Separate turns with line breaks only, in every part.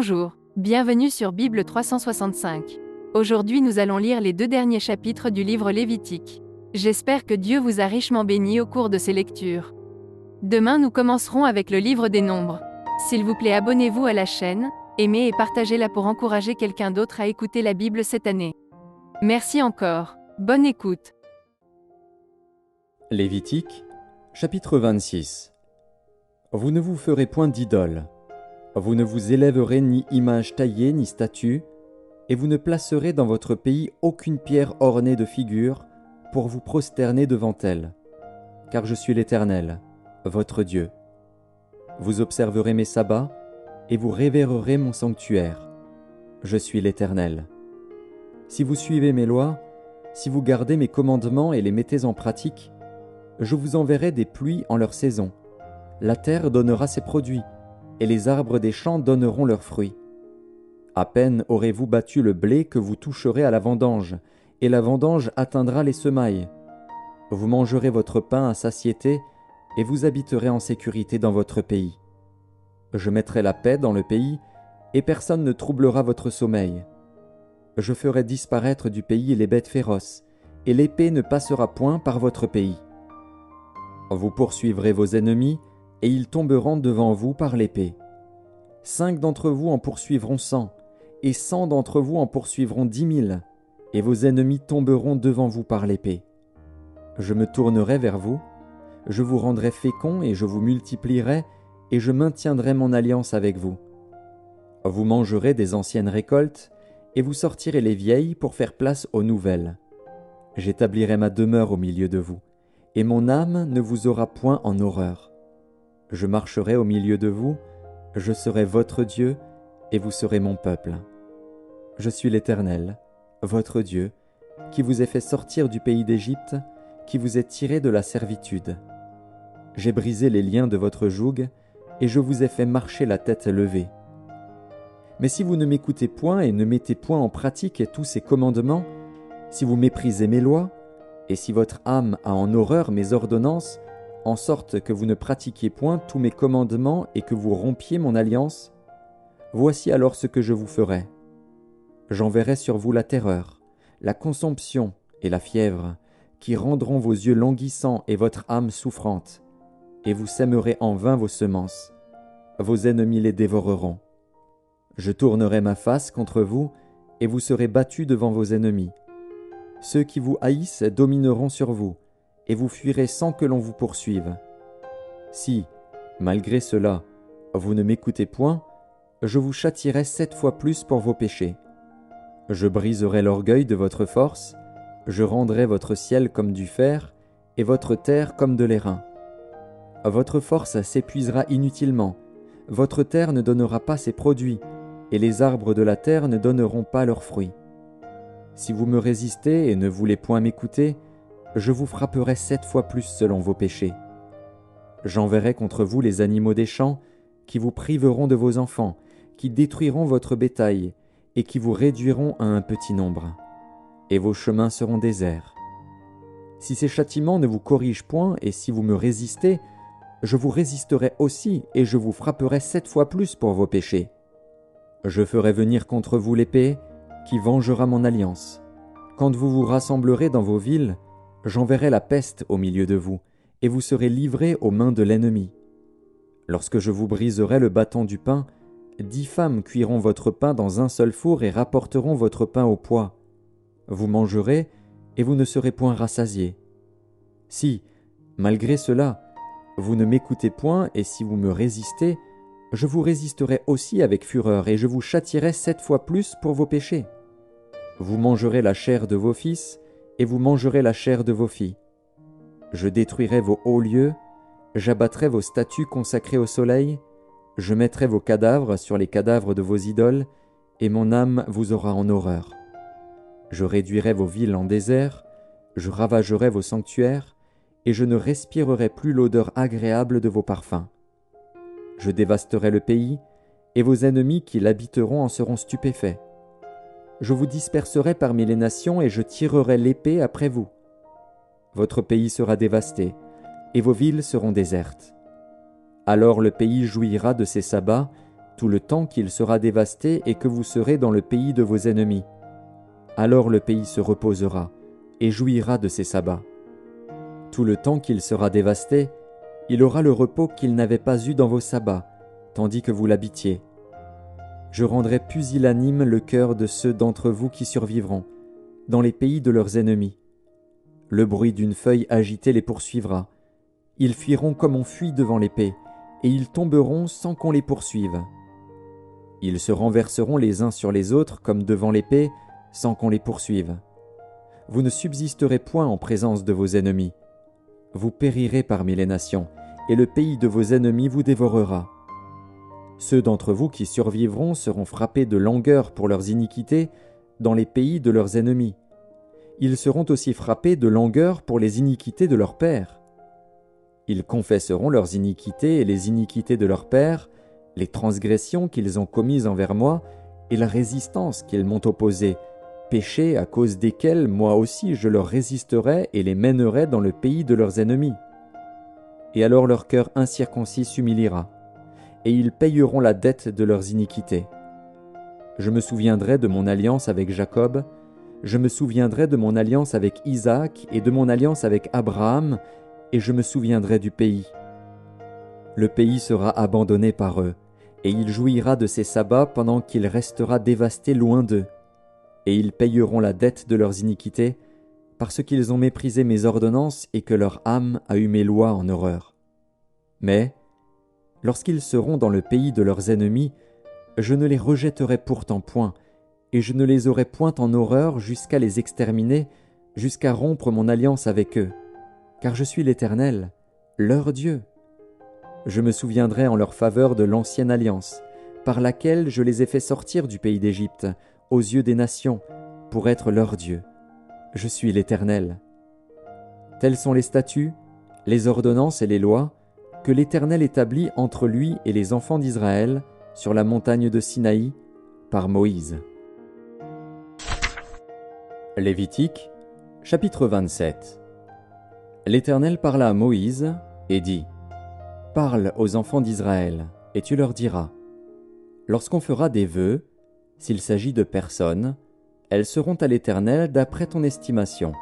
Bonjour, bienvenue sur Bible 365. Aujourd'hui nous allons lire les 2 derniers chapitres du livre Lévitique. J'espère que Dieu vous a richement béni au cours de ces lectures. Demain nous commencerons avec le livre des Nombres. S'il vous plaît, abonnez-vous à la chaîne, aimez et partagez-la pour encourager quelqu'un d'autre à écouter la Bible cette année. Merci encore. Bonne écoute.
Lévitique, chapitre 26. Vous ne vous ferez point d'idole. Vous ne vous élèverez ni image taillée ni statue, et vous ne placerez dans votre pays aucune pierre ornée de figures pour vous prosterner devant elle. Car je suis l'Éternel, votre Dieu. Vous observerez mes sabbats, et vous révérerez mon sanctuaire. Je suis l'Éternel. Si vous suivez mes lois, si vous gardez mes commandements et les mettez en pratique, je vous enverrai des pluies en leur saison. La terre donnera ses produits, et les arbres des champs donneront leurs fruits. À peine aurez-vous battu le blé que vous toucherez à la vendange, et la vendange atteindra les semailles. Vous mangerez votre pain à satiété, et vous habiterez en sécurité dans votre pays. Je mettrai la paix dans le pays, et personne ne troublera votre sommeil. Je ferai disparaître du pays les bêtes féroces, et l'épée ne passera point par votre pays. Vous poursuivrez vos ennemis, et ils tomberont devant vous par l'épée. 5 d'entre vous en poursuivront 100, et 100 d'entre vous en poursuivront 10 000, et vos ennemis tomberont devant vous par l'épée. Je me tournerai vers vous, je vous rendrai féconds et je vous multiplierai, et je maintiendrai mon alliance avec vous. Vous mangerez des anciennes récoltes, et vous sortirez les vieilles pour faire place aux nouvelles. J'établirai ma demeure au milieu de vous, et mon âme ne vous aura point en horreur. Je marcherai au milieu de vous, je serai votre Dieu, et vous serez mon peuple. Je suis l'Éternel, votre Dieu, qui vous ai fait sortir du pays d'Égypte, qui vous ai tiré de la servitude. J'ai brisé les liens de votre joug, et je vous ai fait marcher la tête levée. Mais si vous ne m'écoutez point et ne mettez point en pratique tous ces commandements, si vous méprisez mes lois, et si votre âme a en horreur mes ordonnances, en sorte que vous ne pratiquiez point tous mes commandements et que vous rompiez mon alliance, voici alors ce que je vous ferai. J'enverrai sur vous la terreur, la consomption et la fièvre, qui rendront vos yeux languissants et votre âme souffrante, et vous sèmerez en vain vos semences. Vos ennemis les dévoreront. Je tournerai ma face contre vous, et vous serez battus devant vos ennemis. Ceux qui vous haïssent domineront sur vous, et vous fuirez sans que l'on vous poursuive. Si, malgré cela, vous ne m'écoutez point, je vous châtierai 7 fois plus pour vos péchés. Je briserai l'orgueil de votre force, je rendrai votre ciel comme du fer, et votre terre comme de l'airain. Votre force s'épuisera inutilement, votre terre ne donnera pas ses produits, et les arbres de la terre ne donneront pas leurs fruits. Si vous me résistez et ne voulez point m'écouter, je vous frapperai 7 fois plus selon vos péchés. J'enverrai contre vous les animaux des champs, qui vous priveront de vos enfants, qui détruiront votre bétail, et qui vous réduiront à un petit nombre. Et vos chemins seront déserts. Si ces châtiments ne vous corrigent point, et si vous me résistez, je vous résisterai aussi, et je vous frapperai 7 fois plus pour vos péchés. Je ferai venir contre vous l'épée, qui vengera mon alliance. Quand vous vous rassemblerez dans vos villes, j'enverrai la peste au milieu de vous, et vous serez livrés aux mains de l'ennemi. Lorsque je vous briserai le bâton du pain, 10 femmes cuiront votre pain dans un seul four et rapporteront votre pain au poids. Vous mangerez, et vous ne serez point rassasiés. Si, malgré cela, vous ne m'écoutez point, et si vous me résistez, je vous résisterai aussi avec fureur, et je vous châtierai 7 fois plus pour vos péchés. Vous mangerez la chair de vos fils, et vous mangerez la chair de vos filles. Je détruirai vos hauts lieux, j'abattrai vos statues consacrées au soleil, je mettrai vos cadavres sur les cadavres de vos idoles, et mon âme vous aura en horreur. Je réduirai vos villes en désert, je ravagerai vos sanctuaires, et je ne respirerai plus l'odeur agréable de vos parfums. Je dévasterai le pays, et vos ennemis qui l'habiteront en seront stupéfaits. Je vous disperserai parmi les nations, et je tirerai l'épée après vous. Votre pays sera dévasté, et vos villes seront désertes. Alors le pays jouira de ses sabbats, tout le temps qu'il sera dévasté et que vous serez dans le pays de vos ennemis. Alors le pays se reposera et jouira de ses sabbats. Tout le temps qu'il sera dévasté, il aura le repos qu'il n'avait pas eu dans vos sabbats, tandis que vous l'habitiez. Je rendrai pusillanime le cœur de ceux d'entre vous qui survivront, dans les pays de leurs ennemis. Le bruit d'une feuille agitée les poursuivra. Ils fuiront comme on fuit devant l'épée, et ils tomberont sans qu'on les poursuive. Ils se renverseront les uns sur les autres comme devant l'épée, sans qu'on les poursuive. Vous ne subsisterez point en présence de vos ennemis. Vous périrez parmi les nations, et le pays de vos ennemis vous dévorera. Ceux d'entre vous qui survivront seront frappés de langueur pour leurs iniquités dans les pays de leurs ennemis. Ils seront aussi frappés de langueur pour les iniquités de leurs pères. Ils confesseront leurs iniquités et les iniquités de leurs pères, les transgressions qu'ils ont commises envers moi et la résistance qu'ils m'ont opposée, péchés à cause desquels moi aussi je leur résisterai et les mènerai dans le pays de leurs ennemis. Et alors leur cœur incirconcis s'humiliera, et ils payeront la dette de leurs iniquités. Je me souviendrai de mon alliance avec Jacob, je me souviendrai de mon alliance avec Isaac et de mon alliance avec Abraham, et je me souviendrai du pays. Le pays sera abandonné par eux, et il jouira de ses sabbats pendant qu'il restera dévasté loin d'eux. Et ils payeront la dette de leurs iniquités, parce qu'ils ont méprisé mes ordonnances et que leur âme a eu mes lois en horreur. Mais, lorsqu'ils seront dans le pays de leurs ennemis, je ne les rejetterai pourtant point, et je ne les aurai point en horreur jusqu'à les exterminer, jusqu'à rompre mon alliance avec eux, car je suis l'Éternel, leur Dieu. Je me souviendrai en leur faveur de l'ancienne alliance, par laquelle je les ai fait sortir du pays d'Égypte, aux yeux des nations, pour être leur Dieu. Je suis l'Éternel. Tels sont les statuts, les ordonnances et les lois que l'Éternel établit entre lui et les enfants d'Israël sur la montagne de Sinaï par Moïse. Lévitique, chapitre 27. L'Éternel parla à Moïse et dit : « Parle aux enfants d'Israël, et tu leur diras : lorsqu'on fera des vœux, s'il s'agit de personnes, elles seront à l'Éternel d'après ton estimation.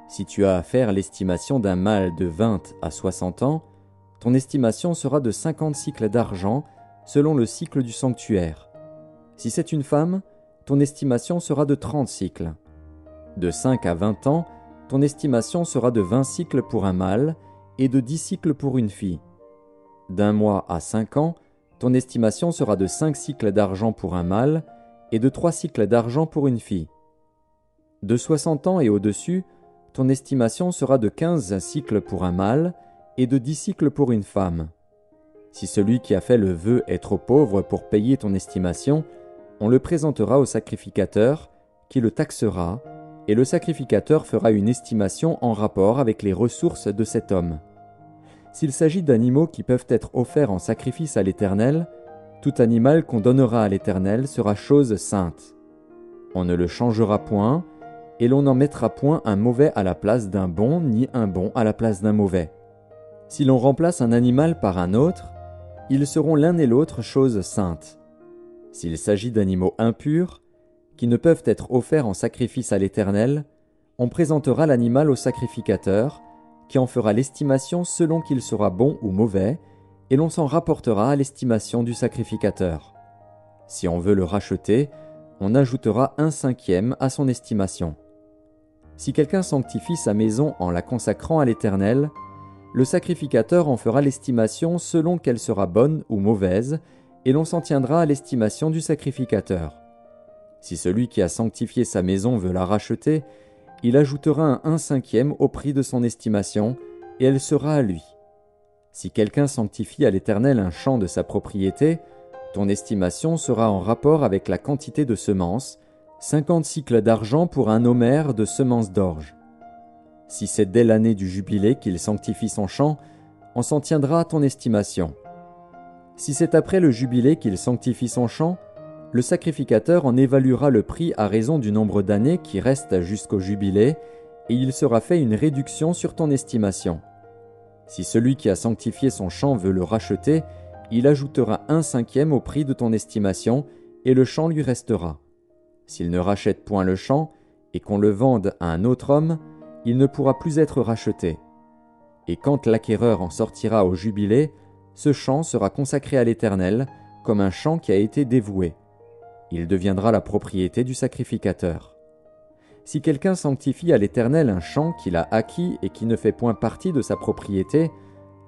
Si tu as à faire l'estimation d'un mâle de 20 à 60 ans, ton estimation sera de 50 cycles d'argent selon le cycle du sanctuaire. Si c'est une femme, ton estimation sera de 30 cycles. De 5 à 20 ans, ton estimation sera de 20 cycles pour un mâle et de 10 cycles pour une fille. D'un mois à 5 ans, ton estimation sera de 5 cycles d'argent pour un mâle et de 3 cycles d'argent pour une fille. De 60 ans et au-dessus, ton estimation sera de 15 cycles pour un mâle et de 10 cycles pour une femme. Si celui qui a fait le vœu est trop pauvre pour payer ton estimation, on le présentera au sacrificateur, qui le taxera, et le sacrificateur fera une estimation en rapport avec les ressources de cet homme. S'il s'agit d'animaux qui peuvent être offerts en sacrifice à l'Éternel, tout animal qu'on donnera à l'Éternel sera chose sainte. On ne le changera point, et l'on n'en mettra point un mauvais à la place d'un bon, ni un bon à la place d'un mauvais. Si l'on remplace un animal par un autre, ils seront l'un et l'autre choses saintes. S'il s'agit d'animaux impurs, qui ne peuvent être offerts en sacrifice à l'Éternel, on présentera l'animal au sacrificateur, qui en fera l'estimation selon qu'il sera bon ou mauvais, et l'on s'en rapportera à l'estimation du sacrificateur. Si on veut le racheter, on ajoutera 1/5 à son estimation. Si quelqu'un sanctifie sa maison en la consacrant à l'Éternel, le sacrificateur en fera l'estimation selon qu'elle sera bonne ou mauvaise, et l'on s'en tiendra à l'estimation du sacrificateur. Si celui qui a sanctifié sa maison veut la racheter, il ajoutera un 1/5 au prix de son estimation, et elle sera à lui. Si quelqu'un sanctifie à l'Éternel un champ de sa propriété, ton estimation sera en rapport avec la quantité de semences, 50 cycles d'argent pour un homère de semences d'orge. Si c'est dès l'année du jubilé qu'il sanctifie son champ, on s'en tiendra à ton estimation. Si c'est après le jubilé qu'il sanctifie son champ, le sacrificateur en évaluera le prix à raison du nombre d'années qui restent jusqu'au jubilé, et il sera fait une réduction sur ton estimation. Si celui qui a sanctifié son champ veut le racheter, il ajoutera 1/5 au prix de ton estimation, et le champ lui restera. S'il ne rachète point le champ, et qu'on le vende à un autre homme, il ne pourra plus être racheté. Et quand l'acquéreur en sortira au jubilé, ce champ sera consacré à l'Éternel, comme un champ qui a été dévoué. Il deviendra la propriété du sacrificateur. Si quelqu'un sanctifie à l'Éternel un champ qu'il a acquis et qui ne fait point partie de sa propriété,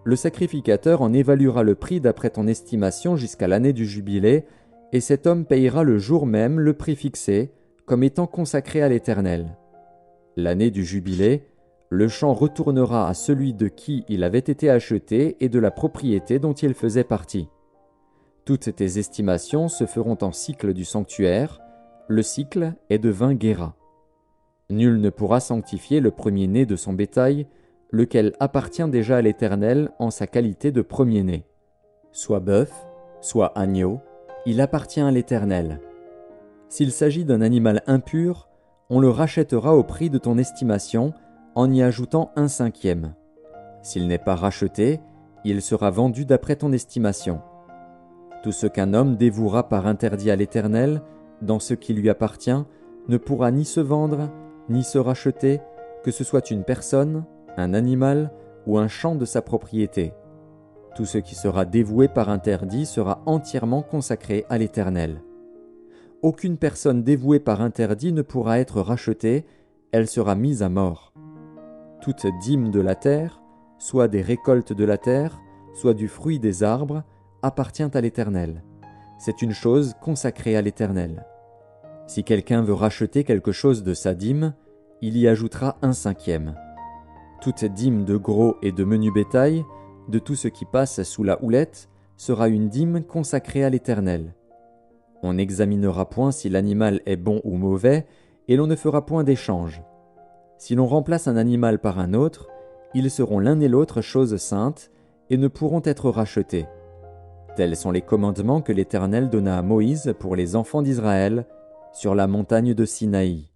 le sacrificateur en évaluera le prix d'après ton estimation jusqu'à l'année du jubilé, et cet homme payera le jour même le prix fixé, comme étant consacré à l'Éternel. L'année du jubilé, le champ retournera à celui de qui il avait été acheté et de la propriété dont il faisait partie. Toutes tes estimations se feront en cycle du sanctuaire, le cycle est de 20 guéras. Nul ne pourra sanctifier le premier-né de son bétail, lequel appartient déjà à l'Éternel en sa qualité de premier-né. Soit bœuf, soit agneau, il appartient à l'Éternel. S'il s'agit d'un animal impur, on le rachètera au prix de ton estimation, en y ajoutant 1/5. S'il n'est pas racheté, il sera vendu d'après ton estimation. Tout ce qu'un homme dévouera par interdit à l'Éternel, dans ce qui lui appartient, ne pourra ni se vendre, ni se racheter, que ce soit une personne, un animal ou un champ de sa propriété. Tout ce qui sera dévoué par interdit sera entièrement consacré à l'Éternel. Aucune personne dévouée par interdit ne pourra être rachetée, elle sera mise à mort. Toute dîme de la terre, soit des récoltes de la terre, soit du fruit des arbres, appartient à l'Éternel. C'est une chose consacrée à l'Éternel. Si quelqu'un veut racheter quelque chose de sa dîme, il y ajoutera 1/5. Toute dîme de gros et de menu bétail, de tout ce qui passe sous la houlette, sera une dîme consacrée à l'Éternel. On n'examinera point si l'animal est bon ou mauvais, et l'on ne fera point d'échange. Si l'on remplace un animal par un autre, ils seront l'un et l'autre choses saintes, et ne pourront être rachetés. Tels sont les commandements que l'Éternel donna à Moïse pour les enfants d'Israël sur la montagne de Sinaï.